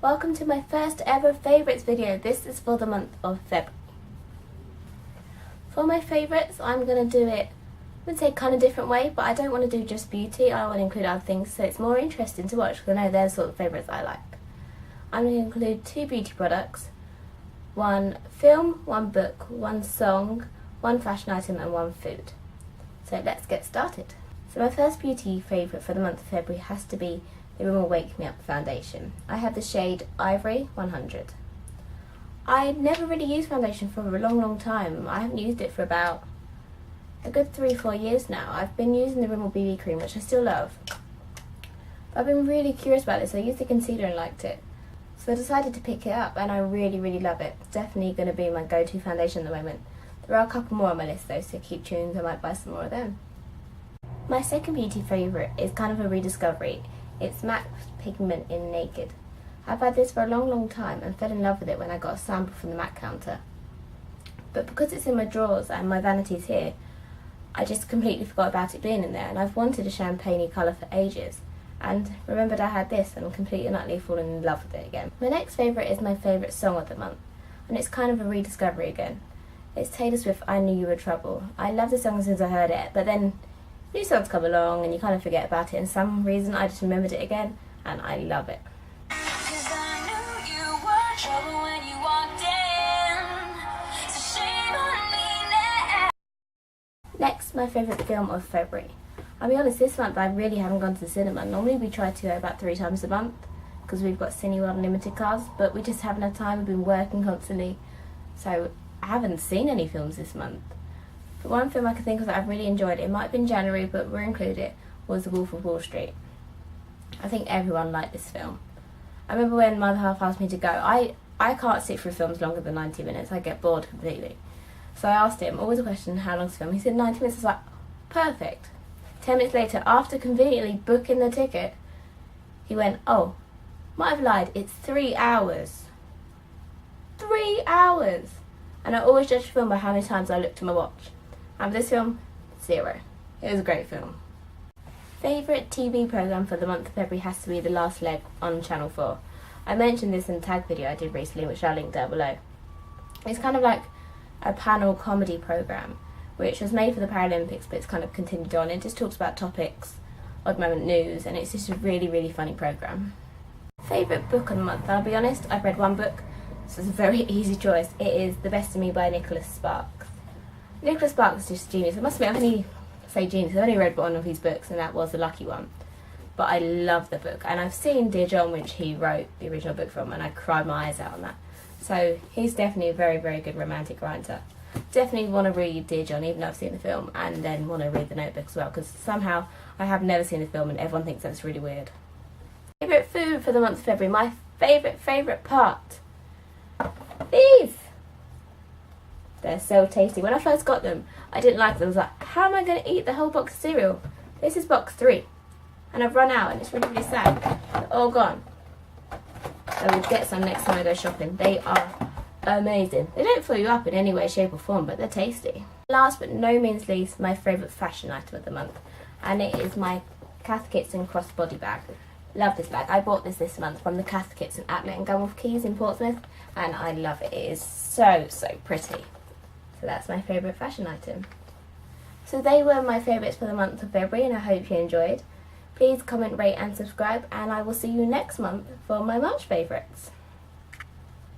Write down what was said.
Welcome to my first ever favourites video. This is for the month of February. For my favourites, I'm going to do it, I would say kind of different way, but I don't want to do just beauty. I want to include other things so it's more interesting to watch because I know they're the sort of favourites I like. I'm going to include 2 beauty products, 1 film, 1 book, 1 song, 1 fashion item and 1 food. So let's get started. So my first beauty favourite for the month of February has to be the Rimmel Wake Me Up foundation. I have the shade Ivory 100. I never really used foundation for a long time. I haven't used it for about a good 3-4 years now. I've been using the Rimmel BB cream, which I still love. But I've been really curious about this. I used the concealer and liked it. So I decided to pick it up and I really love it. It's definitely going to be my go-to foundation at the moment. There are a couple more on my list though, so keep tuned, I might buy some more of them. My second beauty favourite is kind of a rediscovery. It's MAC Pigment in Naked. I've had this for a long time and fell in love with it when I got a sample from the MAC counter. But because it's in my drawers and my vanity's here, I just completely forgot about it being in there, and I've wanted a champagne-y colour for ages. And remembered I had this and completely and utterly fallen in love with it again. My next favourite is my favourite song of the month, and it's kind of a rediscovery again. It's Taylor Swift, I Knew You Were Trouble. I love the song since I heard it, but then new songs come along and you kind of forget about it, and for some reason I just remembered it again and I love it. Next, my favourite film of February. I'll be honest, this month I really haven't gone to the cinema. Normally we try to go about 3 times a month because we've got Cineworld Unlimited cards, but we just haven't had time. We've been working constantly, so I haven't seen any films this month. But one film I can think of that I've really enjoyed, it might have been January but we're included, was The Wolf of Wall Street. I think everyone liked this film. I remember when my other half asked me to go, I can't sit through films longer than 90 minutes, I get bored completely. So I asked him, always a question, how long's the film? He said 90 minutes, I was like, perfect. 10 minutes later, after conveniently booking the ticket, he went, oh, might have lied, it's 3 hours. 3 hours! And I always judge a film by how many times I looked at my watch. And this film, 0. It was a great film. Favourite TV programme for the month of February has to be The Last Leg on Channel 4. I mentioned this in the tag video I did recently, which I'll link down below. It's kind of like a panel comedy programme, which was made for the Paralympics, but it's kind of continued on. It just talks about topics, odd moment news, and it's just a really funny programme. Favourite book of the month, I'll be honest, I've read 1 book, so it's a very easy choice. It is The Best of Me by Nicholas Sparks. Nicholas Sparks is just genius. I must admit, I've only read one of his books, and that was The Lucky One. But I love the book, and I've seen Dear John, which he wrote the original book from, and I cried my eyes out on that. So he's definitely a very good romantic writer. Definitely want to read Dear John, even though I've seen the film, and then want to read The Notebook as well, because somehow I have never seen the film and everyone thinks that's really weird. Favourite food for the month of February, my favourite part. These! They're so tasty. When I first got them, I didn't like them. I was like, how am I going to eat the whole box of cereal? This is box 3. And I've run out and it's really sad. They're all gone. I will get some next time I go shopping. They are amazing. They don't fill you up in any way, shape or form, but they're tasty. Last but no means least, my favourite fashion item of the month. And it is my Cath Kidston crossbody bag. Love this bag. I bought this month from the Cath Kidston outlet in Gunwharf Quays in Portsmouth. And I love it. It is so pretty. So that's my favourite fashion item. So they were my favourites for the month of February, and I hope you enjoyed. Please comment, rate and subscribe, and I will see you next month for my March favourites.